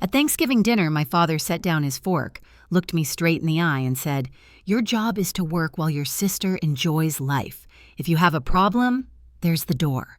At Thanksgiving dinner, my father set down his fork, looked me straight in the eye, and said, "Your job is to work while your sister enjoys life. If you have a problem, there's the door."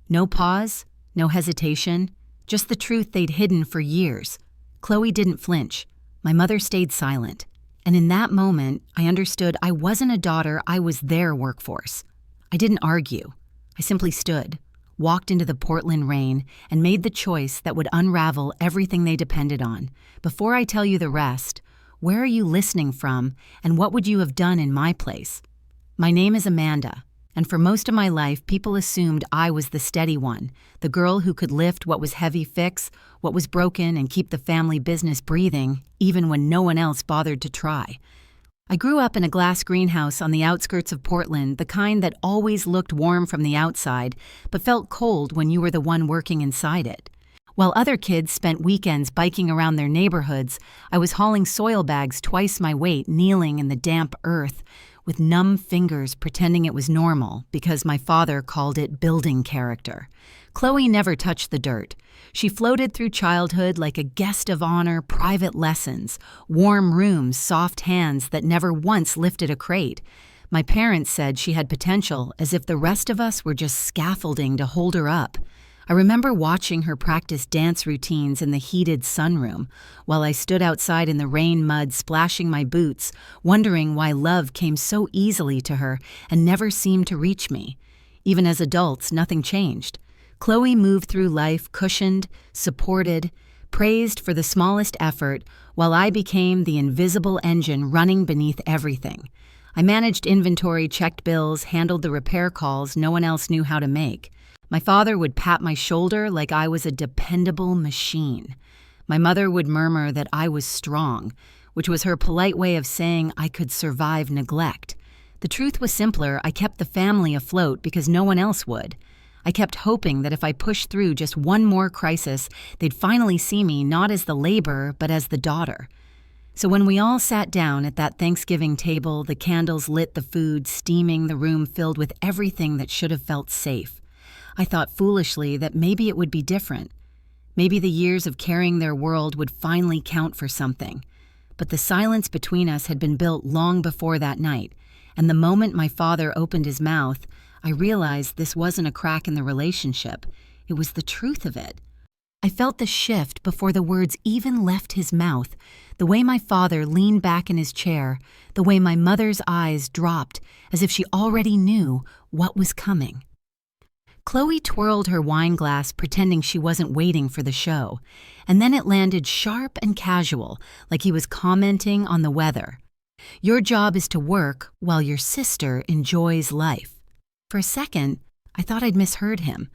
No pause, no hesitation, just the truth they'd hidden for years. Chloe didn't flinch. My mother stayed silent. And in that moment, I understood I wasn't a daughter, I was their workforce. I didn't argue. I simply stood, walked into the Portland rain, and made the choice that would unravel everything they depended on. Before I tell you the rest, where are you listening from, and what would you have done in my place? My name is Amanda, and for most of my life, people assumed I was the steady one, the girl who could lift what was heavy, fix what was broken, and keep the family business breathing, even when no one else bothered to try. I grew up in a glass greenhouse on the outskirts of Portland, the kind that always looked warm from the outside, but felt cold when you were the one working inside it. While other kids spent weekends biking around their neighborhoods, I was hauling soil bags twice my weight, kneeling in the damp earth, with numb fingers pretending it was normal because my father called it building character. Chloe never touched the dirt. She floated through childhood like a guest of honor, private lessons, warm rooms, soft hands that never once lifted a crate. My parents said she had potential, as if the rest of us were just scaffolding to hold her up. I remember watching her practice dance routines in the heated sunroom, while I stood outside in the rain mud splashing my boots, wondering why love came so easily to her and never seemed to reach me. Even as adults, nothing changed. Chloe moved through life cushioned, supported, praised for the smallest effort, while I became the invisible engine running beneath everything. I managed inventory, checked bills, handled the repair calls no one else knew how to make. My father would pat my shoulder like I was a dependable machine. My mother would murmur that I was strong, which was her polite way of saying I could survive neglect. The truth was simpler. I kept the family afloat because no one else would. I kept hoping that if I pushed through just one more crisis, they'd finally see me not as the labor, but as the daughter. So when we all sat down at that Thanksgiving table, the candles lit the food, steaming, the room filled with everything that should have felt safe, I thought foolishly that maybe it would be different. Maybe the years of carrying their world would finally count for something. But the silence between us had been built long before that night, and the moment my father opened his mouth, I realized this wasn't a crack in the relationship. It was the truth of it. I felt the shift before the words even left his mouth, the way my father leaned back in his chair, the way my mother's eyes dropped as if she already knew what was coming. Chloe twirled her wine glass, pretending she wasn't waiting for the show, and then it landed sharp and casual, like he was commenting on the weather. "Your job is to work while your sister enjoys life." For a second, I thought I'd misheard him.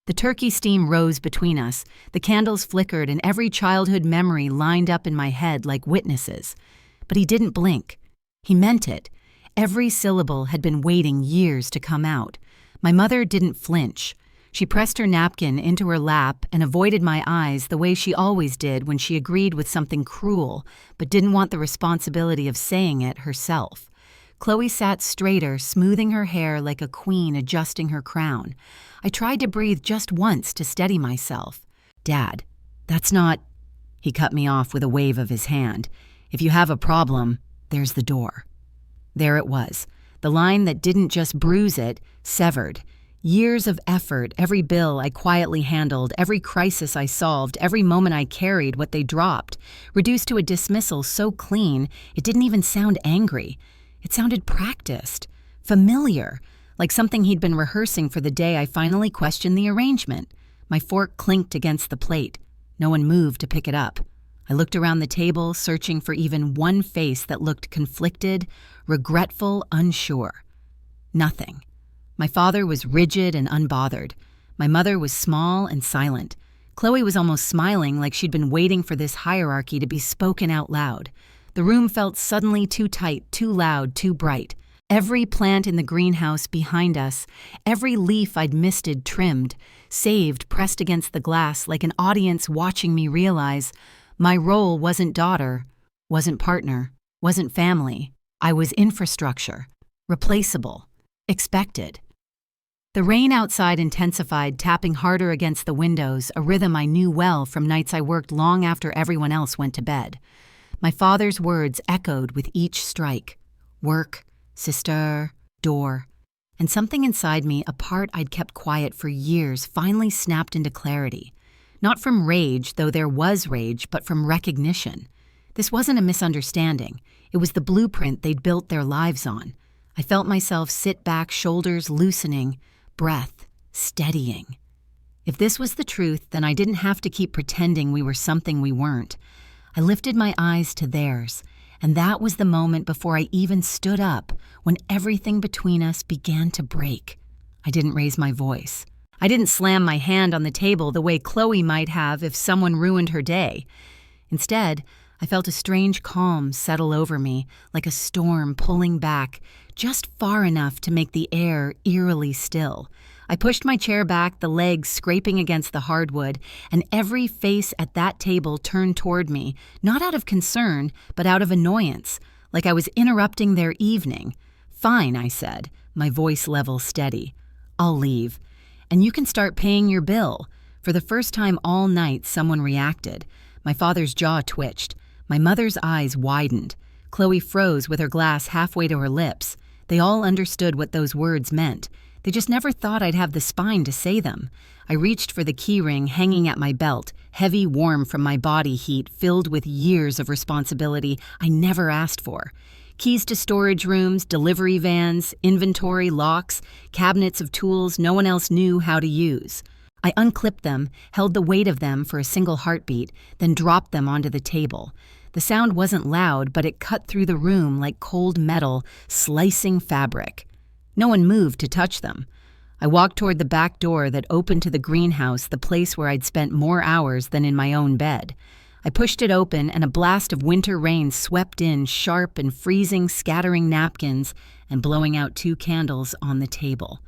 The turkey steam rose between us, the candles flickered, and every childhood memory lined up in my head like witnesses. But he didn't blink. He meant it. Every syllable had been waiting years to come out. My mother didn't flinch. She pressed her napkin into her lap and avoided my eyes the way she always did when she agreed with something cruel, but didn't want the responsibility of saying it herself. Chloe sat straighter, smoothing her hair like a queen adjusting her crown. I tried to breathe just once to steady myself. "Dad, that's not—" He cut me off with a wave of his hand. "If you have a problem, there's the door." There it was. The line that didn't just bruise it, severed. Years of effort, every bill I quietly handled, every crisis I solved, every moment I carried what they dropped, reduced to a dismissal so clean it didn't even sound angry. It sounded practiced, familiar, like something he'd been rehearsing for the day I finally questioned the arrangement. My fork clinked against the plate. No one moved to pick it up. I looked around the table, searching for even one face that looked conflicted, regretful, unsure. Nothing. My father was rigid and unbothered. My mother was small and silent. Chloe was almost smiling, like she'd been waiting for this hierarchy to be spoken out loud. The room felt suddenly too tight, too loud, too bright. Every plant in the greenhouse behind us, every leaf I'd misted trimmed, saved, pressed against the glass like an audience watching me realize my role wasn't daughter, wasn't partner, wasn't family. I was infrastructure, replaceable, expected. The rain outside intensified, tapping harder against the windows, a rhythm I knew well from nights I worked long after everyone else went to bed. My father's words echoed with each strike. Work, sister, door. And something inside me, a part I'd kept quiet for years, finally snapped into clarity. Not from rage, though there was rage, but from recognition. This wasn't a misunderstanding. It was the blueprint they'd built their lives on. I felt myself sit back, shoulders loosening, breath steadying. If this was the truth, then I didn't have to keep pretending we were something we weren't. I lifted my eyes to theirs, and that was the moment before I even stood up, when everything between us began to break. I didn't raise my voice. I didn't slam my hand on the table the way Chloe might have if someone ruined her day. Instead, I felt a strange calm settle over me, like a storm pulling back, just far enough to make the air eerily still. I pushed my chair back, the legs scraping against the hardwood, and every face at that table turned toward me, not out of concern, but out of annoyance, like I was interrupting their evening. "Fine," I said, my voice level steady. "I'll leave. And you can start paying your bill." For the first time all night, someone reacted. My father's jaw twitched. My mother's eyes widened. Chloe froze with her glass halfway to her lips. They all understood what those words meant. They just never thought I'd have the spine to say them. I reached for the keyring hanging at my belt, heavy, warm from my body heat, filled with years of responsibility I never asked for. Keys to storage rooms, delivery vans, inventory, locks, cabinets of tools no one else knew how to use. I unclipped them, held the weight of them for a single heartbeat, then dropped them onto the table. The sound wasn't loud, but it cut through the room like cold metal, slicing fabric. No one moved to touch them. I walked toward the back door that opened to the greenhouse, the place where I'd spent more hours than in my own bed. I pushed it open, and a blast of winter rain swept in, sharp and freezing, scattering napkins and blowing out 2 candles on the table.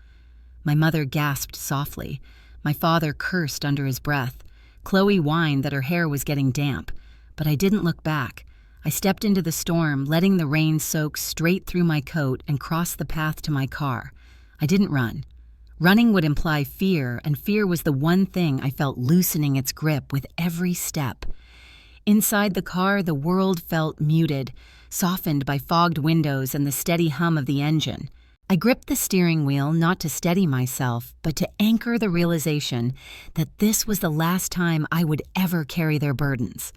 My mother gasped softly. My father cursed under his breath. Chloe whined that her hair was getting damp. But I didn't look back. I stepped into the storm, letting the rain soak straight through my coat and cross the path to my car. I didn't run. Running would imply fear, and fear was the one thing I felt loosening its grip with every step. Inside the car, the world felt muted, softened by fogged windows and the steady hum of the engine. I gripped the steering wheel not to steady myself, but to anchor the realization that this was the last time I would ever carry their burdens.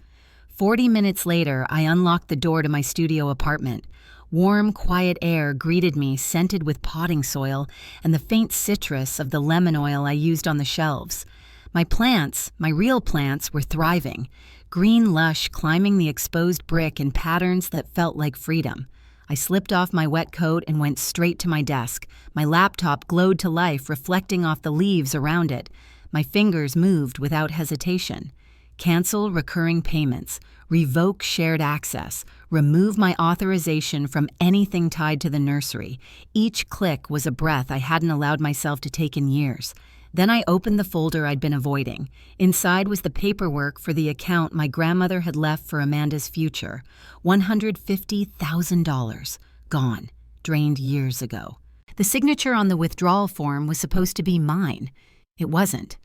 40 minutes later, I unlocked the door to my studio apartment. Warm, quiet air greeted me, scented with potting soil and the faint citrus of the lemon oil I used on the shelves. My plants, my real plants, were thriving, green lush, climbing the exposed brick in patterns that felt like freedom. I slipped off my wet coat and went straight to my desk. My laptop glowed to life, reflecting off the leaves around it. My fingers moved without hesitation. Cancel recurring payments, revoke shared access, remove my authorization from anything tied to the nursery. Each click was a breath I hadn't allowed myself to take in years. Then I opened the folder I'd been avoiding. Inside was the paperwork for the account my grandmother had left for Amanda's future. $150,000. Gone. Drained years ago. The signature on the withdrawal form was supposed to be mine. It wasn't.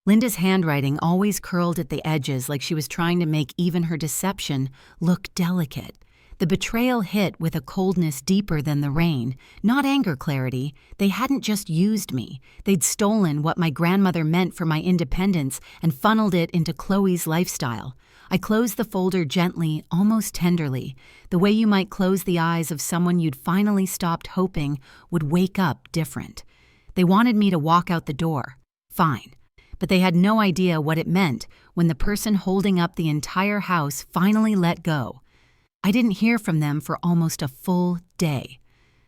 Linda's handwriting always curled at the edges like she was trying to make even her deception look delicate. The betrayal hit with a coldness deeper than the rain. Not anger clarity. They hadn't just used me. They'd stolen what my grandmother meant for my independence and funneled it into Chloe's lifestyle. I closed the folder gently, almost tenderly, the way you might close the eyes of someone you'd finally stopped hoping would wake up different. They wanted me to walk out the door. Fine. But they had no idea what it meant when the person holding up the entire house finally let go. I didn't hear from them for almost a full day.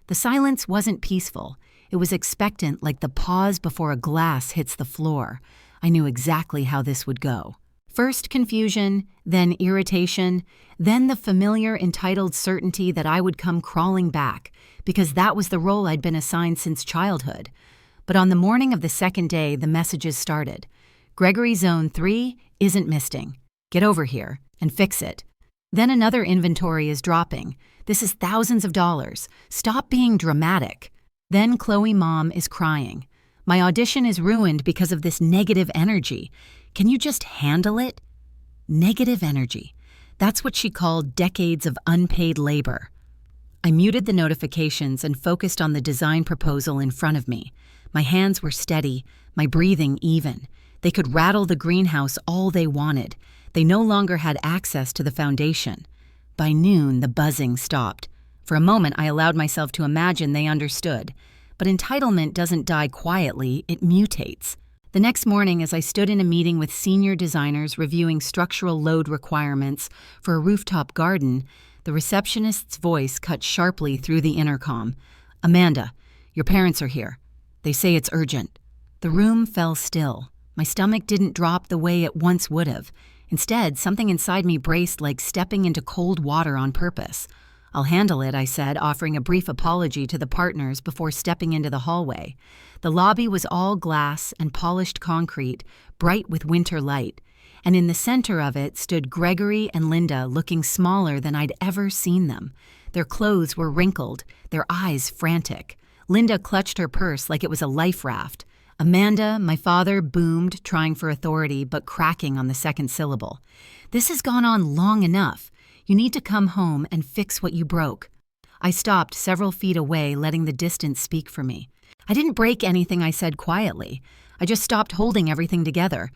The silence wasn't peaceful. It was expectant, like the pause before a glass hits the floor. I knew exactly how this would go. First confusion, then irritation, then the familiar entitled certainty that I would come crawling back, because that was the role I'd been assigned since childhood. But on the morning of the second day, the messages started. Gregory Zone 3 isn't misting. Get over here and fix it. Then another inventory is dropping. This is thousands of dollars. Stop being dramatic. Then Chloe Mom is crying. My audition is ruined because of this negative energy. Can you just handle it? Negative energy. That's what she called decades of unpaid labor. I muted the notifications and focused on the design proposal in front of me. My hands were steady, my breathing even. They could rattle the greenhouse all they wanted. They no longer had access to the foundation. By noon, the buzzing stopped. For a moment, I allowed myself to imagine they understood. But entitlement doesn't die quietly, it mutates. The next morning, as I stood in a meeting with senior designers reviewing structural load requirements for a rooftop garden, the receptionist's voice cut sharply through the intercom. "Amanda, your parents are here. They say it's urgent." The room fell still. My stomach didn't drop the way it once would have. Instead, something inside me braced like stepping into cold water on purpose. "I'll handle it," I said, offering a brief apology to the partners before stepping into the hallway. The lobby was all glass and polished concrete, bright with winter light. And in the center of it stood Gregory and Linda, looking smaller than I'd ever seen them. Their clothes were wrinkled, their eyes frantic. Linda clutched her purse like it was a life raft. "Amanda," my father boomed, trying for authority but cracking on the second syllable. "This has gone on long enough. You need to come home and fix what you broke." I stopped several feet away, letting the distance speak for me. "I didn't break anything," I said quietly. "I just stopped holding everything together."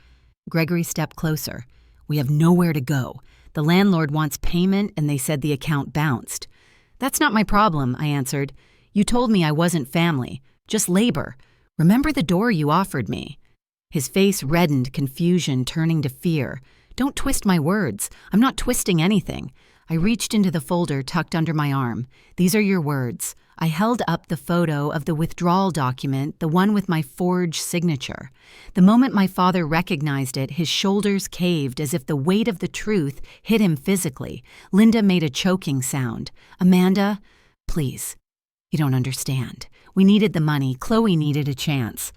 Gregory stepped closer. "We have nowhere to go. The landlord wants payment and they said the account bounced." "That's not my problem," I answered. "You told me I wasn't family, just labor. Remember the door you offered me?" His face reddened, confusion turning to fear. "Don't twist my words. I'm not twisting anything." I reached into the folder tucked under my arm. "These are your words." I held up the photo of the withdrawal document, the one with my forged signature. The moment my father recognized it, his shoulders caved as if the weight of the truth hit him physically. Linda made a choking sound. "Amanda, please. You don't understand. We needed the money. Chloe needed a chance."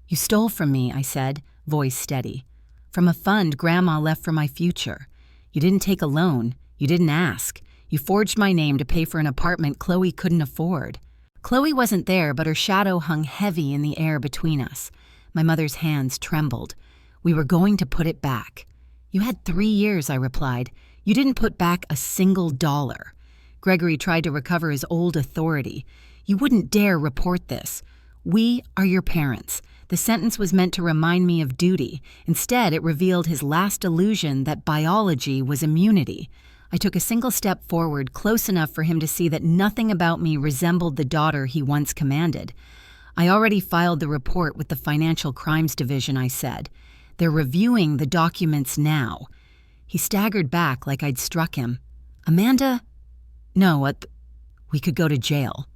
"You stole from me," I said, voice steady. "From a fund Grandma left for my future. You didn't take a loan. You didn't ask. You forged my name to pay for an apartment Chloe couldn't afford." Chloe wasn't there, but her shadow hung heavy in the air between us. My mother's hands trembled. "We were going to put it back." "You had 3 years," I replied. "You didn't put back a single dollar." Gregory tried to recover his old authority. "You wouldn't dare report this. We are your parents." The sentence was meant to remind me of duty. Instead, it revealed his last illusion that biology was immunity. I took a single step forward, close enough for him to see that nothing about me resembled the daughter he once commanded. "I already filed the report with the Financial Crimes Division," I said. "They're reviewing the documents now." He staggered back like I'd struck him. "Amanda?" "No, we could go to jail."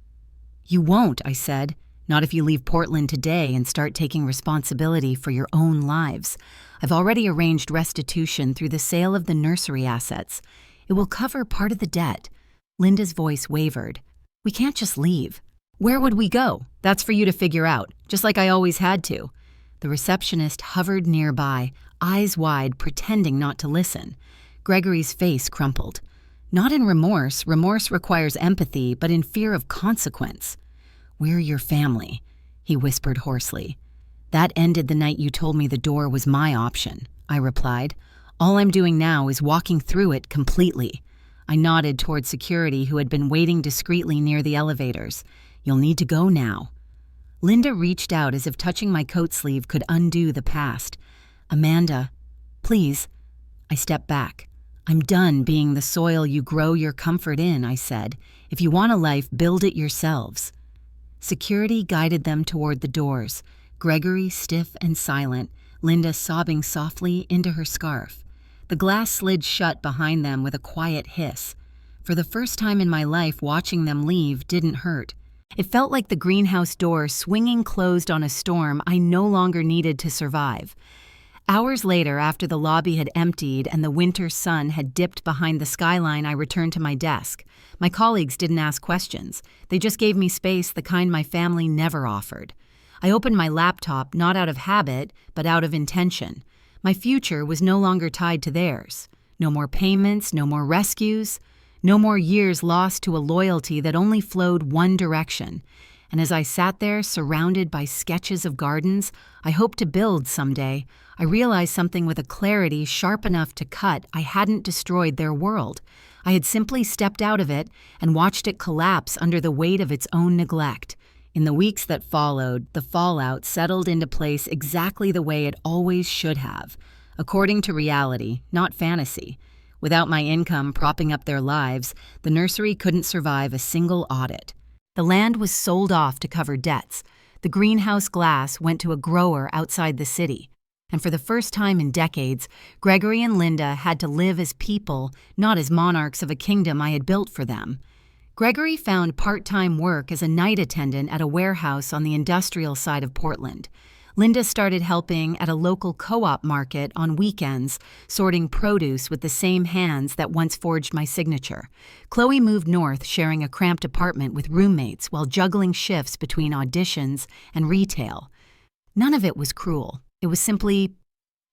"You won't," I said. "Not if you leave Portland today and start taking responsibility for your own lives. I've already arranged restitution through the sale of the nursery assets. It will cover part of the debt." Linda's voice wavered. "We can't just leave." "Where would we go? That's for you to figure out, just like I always had to." The receptionist hovered nearby, eyes wide, pretending not to listen. Gregory's face crumpled. "Not in remorse. Remorse requires empathy, but in fear of consequence." "We're your family," he whispered hoarsely. "That ended the night you told me the door was my option," I replied. "All I'm doing now is walking through it completely." I nodded toward security who had been waiting discreetly near the elevators. "You'll need to go now." Linda reached out as if touching my coat sleeve could undo the past. "Amanda, please." I stepped back. "I'm done being the soil you grow your comfort in," I said. "If you want a life, build it yourselves." Security guided them toward the doors, Gregory stiff and silent, Linda sobbing softly into her scarf. The glass slid shut behind them with a quiet hiss. For the first time in my life, watching them leave didn't hurt. It felt like the greenhouse door swinging closed on a storm I no longer needed to survive. Hours later, after the lobby had emptied and the winter sun had dipped behind the skyline, I returned to my desk. My colleagues didn't ask questions. They just gave me space, the kind my family never offered. I opened my laptop, not out of habit, but out of intention. My future was no longer tied to theirs. No more payments, no more rescues, no more years lost to a loyalty that only flowed one direction. and as I sat there surrounded by sketches of gardens I hoped to build someday, I realized something with a clarity sharp enough to cut. I hadn't destroyed their world. I had simply stepped out of it and watched it collapse under the weight of its own neglect. In the weeks that followed, the fallout settled into place exactly the way it always should have, according to reality, not fantasy. Without my income propping up their lives, the nursery couldn't survive a single audit. The land was sold off to cover debts. The greenhouse glass went to a grower outside the city. And for the first time in decades, Gregory and Linda had to live as people, not as monarchs of a kingdom I had built for them. Gregory found part-time work as a night attendant at a warehouse on the industrial side of Portland. Linda started helping at a local co-op market on weekends, sorting produce with the same hands that once forged my signature. Chloe moved north, sharing a cramped apartment with roommates while juggling shifts between auditions and retail. None of it was cruel. It was simply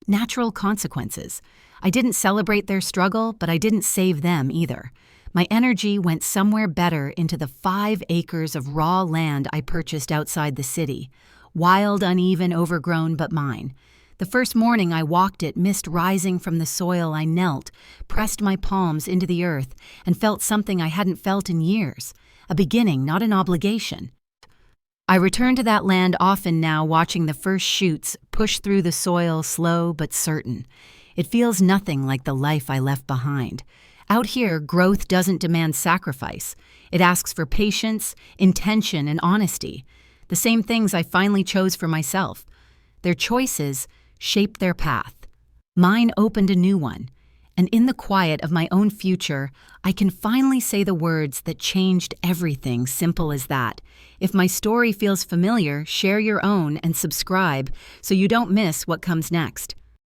natural consequences. I didn't celebrate their struggle, but I didn't save them either. My energy went somewhere better into the 5 acres of raw land I purchased outside the city. Wild, uneven, overgrown, but mine. The first morning I walked it, mist rising from the soil, I knelt, pressed my palms into the earth, and felt something I hadn't felt in years. A beginning, not an obligation. I return to that land often now, watching the first shoots push through the soil, slow but certain. It feels nothing like the life I left behind. Out here, growth doesn't demand sacrifice. It asks for patience, intention, and honesty. The same things I finally chose for myself. Their choices shaped their path. Mine opened a new one. And in the quiet of my own future, I can finally say the words that changed everything, simple as that. If my story feels familiar, share your own and subscribe so you don't miss what comes next.